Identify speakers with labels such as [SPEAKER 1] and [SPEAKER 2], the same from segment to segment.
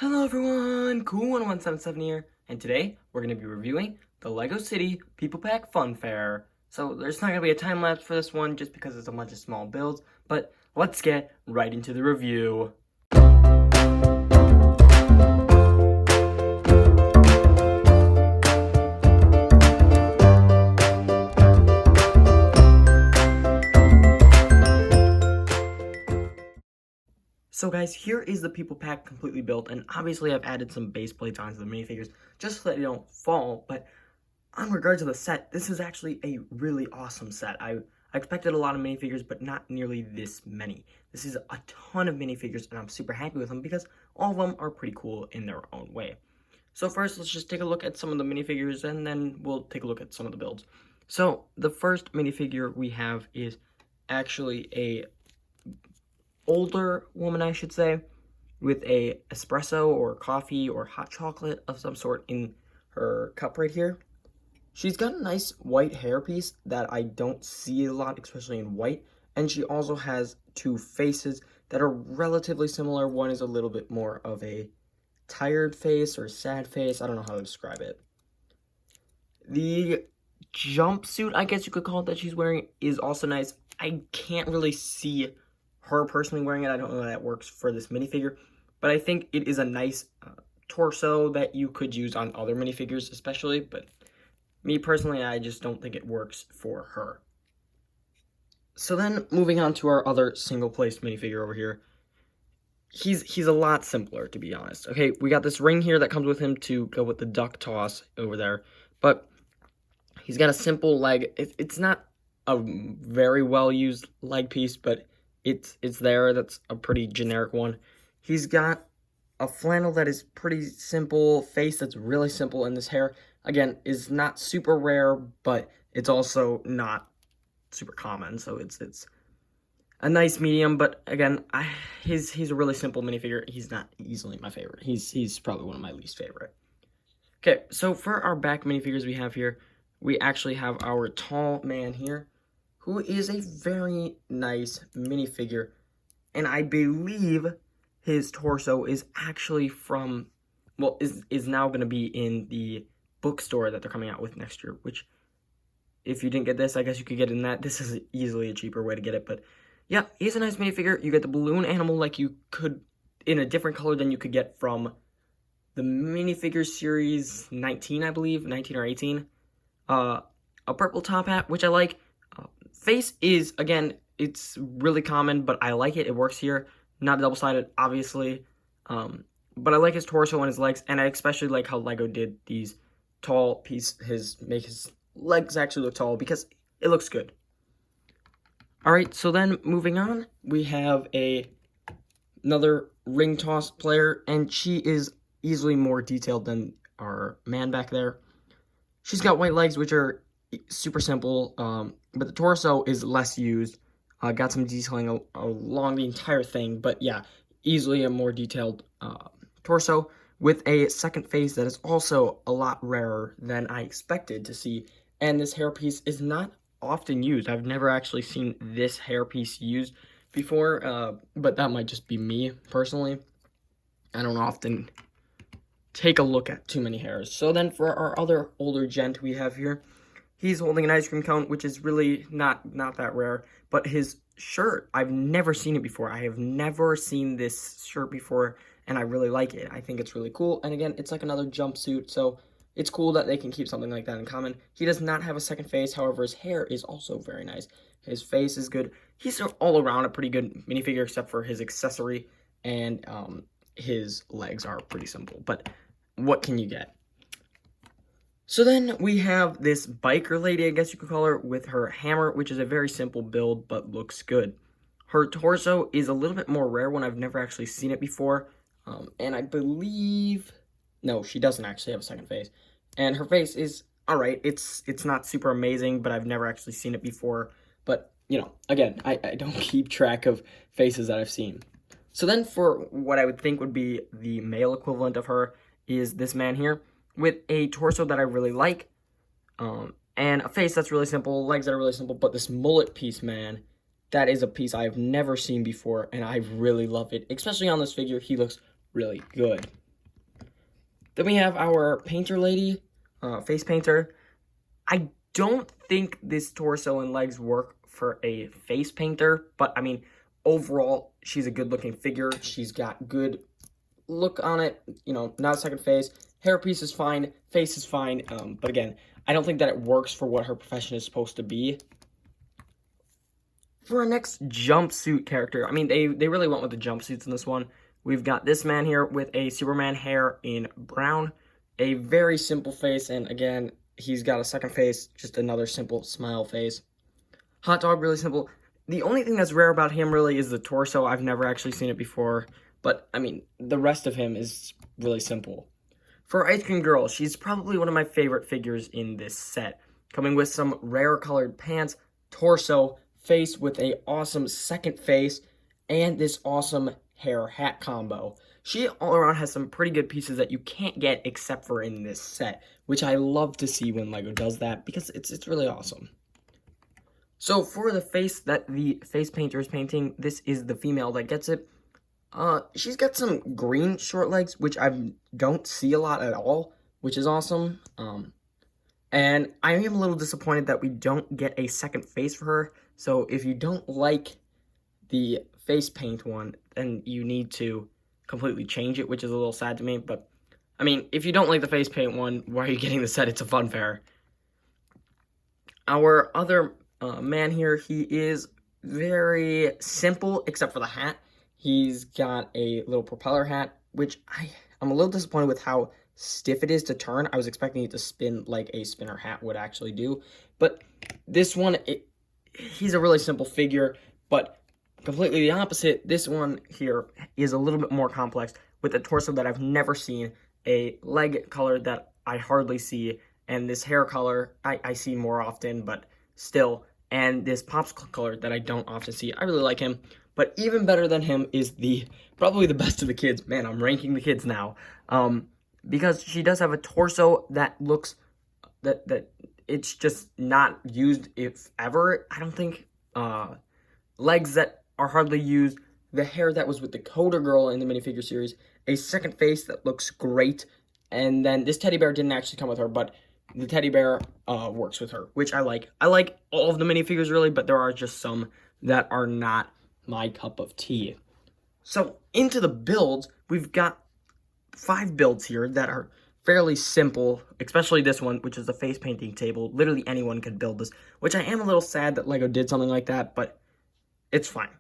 [SPEAKER 1] Hello everyone, Cool1177 here, and today we're going to be reviewing the LEGO City People Pack Fun Fair. So there's not going to be a time lapse for this one just because it's a bunch of small builds, but let's get right into the review. So guys, here is the People Pack completely built, and obviously I've added some base plates onto the minifigures just so that they don't fall, but on regards to the set, this is actually a really awesome set. I expected a lot of minifigures, but not nearly this many. This is a ton of minifigures, and I'm super happy with them because all of them are pretty cool in their own way. So first, let's just take a look at some of the minifigures, and then we'll take a look at some of the builds. So the first minifigure we have is actually a older woman, I should say, with a espresso or coffee or hot chocolate of some sort in her cup right here. She's got a nice white hairpiece that I don't see a lot, especially in white, and she also has two faces that are relatively similar. One is a little bit more of a tired face or sad face. I don't know how to describe it. The jumpsuit, I guess you could call it, that she's wearing is also nice. I can't really see her personally wearing it. I don't know how that works for this minifigure, but I think it is a nice torso that you could use on other minifigures especially, but me personally, I just don't think it works for her. So then, moving on to our other single-place minifigure over here. He's a lot simpler, to be honest. Okay, we got this ring here that comes with him to go with the duck toss over there, but he's got a simple leg. It's not a very well-used leg piece, but it's there. That's a pretty generic one. He's got a flannel that is pretty simple, face that's really simple, and this hair, again, is not super rare, but it's also not super common, so it's a nice medium, but again, he's a really simple minifigure. He's not easily my favorite. He's probably one of my least favorite. Okay, so for our back minifigures we have here, we actually have our tall man here, who is a very nice minifigure, and I believe his torso is actually from, well, is now going to be in the bookstore that they're coming out with next year, which, if you didn't get this, I guess you could get it in that. This is easily a cheaper way to get it, but yeah, he's a nice minifigure. You get the balloon animal like you could, in a different color than you could get from the minifigure series 19, I believe, 19 or 18. A purple top hat, which I like. Face is, again, it's really common, but I like it. It works here. Not double-sided, obviously. But I like his torso and his legs, and I especially like how LEGO did these tall pieces, make his legs actually look tall, because it looks good. Alright, so then moving on, we have another ring toss player, and she is easily more detailed than our man back there. She's got white legs, which are super simple, but the torso is less used. Got some detailing along the entire thing, but yeah, easily a more detailed torso with a second face that is also a lot rarer than I expected to see. And this hairpiece is not often used. I've never actually seen this hairpiece used before, but that might just be me personally. I don't often take a look at too many hairs. So then for our other older gent we have here, he's holding an ice cream cone, which is really not that rare, but his shirt, I've never seen it before. I have never seen this shirt before, and I really like it. I think it's really cool, and again, it's like another jumpsuit, so it's cool that they can keep something like that in common. He does not have a second face, however, his hair is also very nice. His face is good. He's all around a pretty good minifigure, except for his accessory, and his legs are pretty simple, but what can you get? So then we have this biker lady, I guess you could call her, with her hammer, which is a very simple build, but looks good. Her torso is a little bit more rare when I've never actually seen it before, and I believe, no, she doesn't actually have a second face, and her face is alright. It's not super amazing, but I've never actually seen it before, but, you know, again, I don't keep track of faces that I've seen. So then for what I would think would be the male equivalent of her is this man here, with a torso that I really like, and a face that's really simple, legs that are really simple, but this mullet piece, man, that is a piece I've never seen before, and I really love it. Especially on this figure, he looks really good. Then we have our painter lady, face painter. I don't think this torso and legs work for a face painter, but I mean, overall, she's a good looking figure. She's got good look on it, you know, not a second face. Hairpiece is fine, face is fine, but again, I don't think that it works for what her profession is supposed to be. For our next jumpsuit character, I mean, they really went with the jumpsuits in this one. We've got this man here with a Superman hair in brown, a very simple face, and again, he's got a second face, just another simple smile face. Hot dog, really simple. The only thing that's rare about him really is the torso. I've never actually seen it before, but I mean, the rest of him is really simple. For Ice Cream Girl, she's probably one of my favorite figures in this set, coming with some rare colored pants, torso, face with a awesome second face, and this awesome hair hat combo. She all around has some pretty good pieces that you can't get except for in this set, which I love to see when LEGO does that because it's really awesome. So for the face that the face painter is painting, this is the female that gets it. She's got some green short legs, which I don't see a lot at all, which is awesome. And I am a little disappointed that we don't get a second face for her. So if you don't like the face paint one, then you need to completely change it, which is a little sad to me. But, I mean, if you don't like the face paint one, why are you getting the set? It's a fun fair. Our other man here, he is very simple, except for the hat. He's got a little propeller hat, which I'm a little disappointed with how stiff it is to turn. I was expecting it to spin like a spinner hat would actually do. But this one, he's a really simple figure, but completely the opposite. This one here is a little bit more complex with a torso that I've never seen, a leg color that I hardly see, and this hair color I see more often, but still, and this popsicle color that I don't often see. I really like him. But even better than him is probably the best of the kids. Man, I'm ranking the kids now. Because she does have a torso that looks, that it's just not used if ever. I don't think, legs that are hardly used, the hair that was with the Coda Girl in the minifigure series, a second face that looks great, and then this teddy bear didn't actually come with her, but the teddy bear works with her, which I like. I like all of the minifigures really, but there are just some that are not my cup of tea. So into the builds, we've got 5 builds here that are fairly simple, especially this one, which is the face painting table. Literally anyone could build this, which I am a little sad that LEGO did something like that, but it's fine.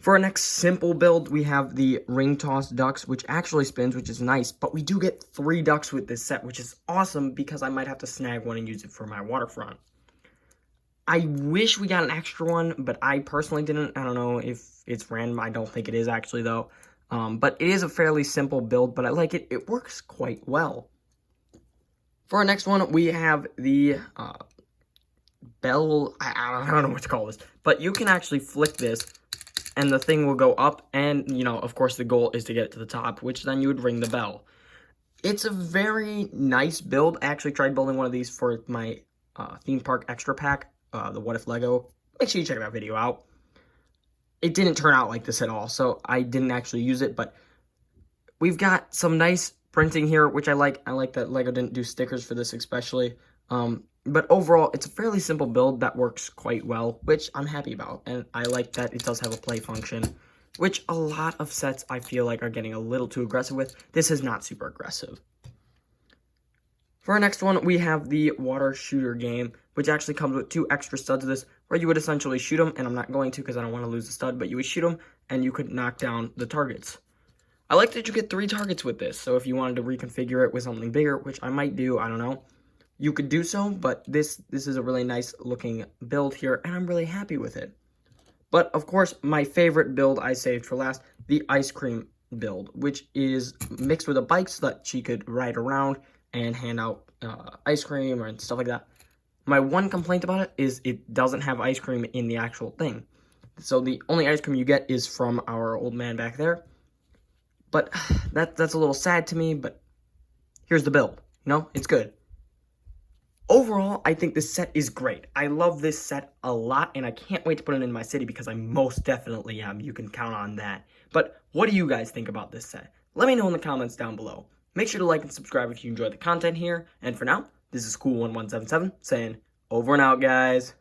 [SPEAKER 1] For our next simple build, we have the ring toss ducks, which actually spins, which is nice, but we do get 3 ducks with this set, which is awesome because I might have to snag one and use it for my waterfront. I wish we got an extra one, but I personally didn't. I don't know if it's random. I don't think it is actually, though. But it is a fairly simple build, but I like it. It works quite well. For our next one, we have the bell. I don't know what to call this, but you can actually flick this, and the thing will go up, and, you know, of course, the goal is to get it to the top, which then you would ring the bell. It's a very nice build. I actually tried building one of these for my theme park extra pack, the What If Lego. Make sure you check that video out. It didn't turn out like this at all, so I didn't actually use it, but we've got some nice printing here, which I like. I like that LEGO didn't do stickers for this especially. But overall, it's a fairly simple build that works quite well, which I'm happy about. And I like that it does have a play function, which a lot of sets I feel like are getting a little too aggressive with. This is not super aggressive. For our next one, we have the water shooter game, which actually comes with 2 extra studs of this, where you would essentially shoot them, and I'm not going to because I don't want to lose the stud, but you would shoot them, and you could knock down the targets. I like that you get 3 targets with this, so if you wanted to reconfigure it with something bigger, which I might do, I don't know, you could do so, but this is a really nice looking build here, and I'm really happy with it. But, of course, my favorite build I saved for last, the ice cream build, which is mixed with a bike so that she could ride around and hand out ice cream and stuff like that. My one complaint about it is it doesn't have ice cream in the actual thing. So the only ice cream you get is from our old man back there. But that's a little sad to me, but here's the build. You know, it's good. Overall, I think this set is great. I love this set a lot, and I can't wait to put it in my city because I most definitely am. You can count on that. But what do you guys think about this set? Let me know in the comments down below. Make sure to like and subscribe if you enjoy the content here. And for now, this is Cool1177 saying over and out, guys.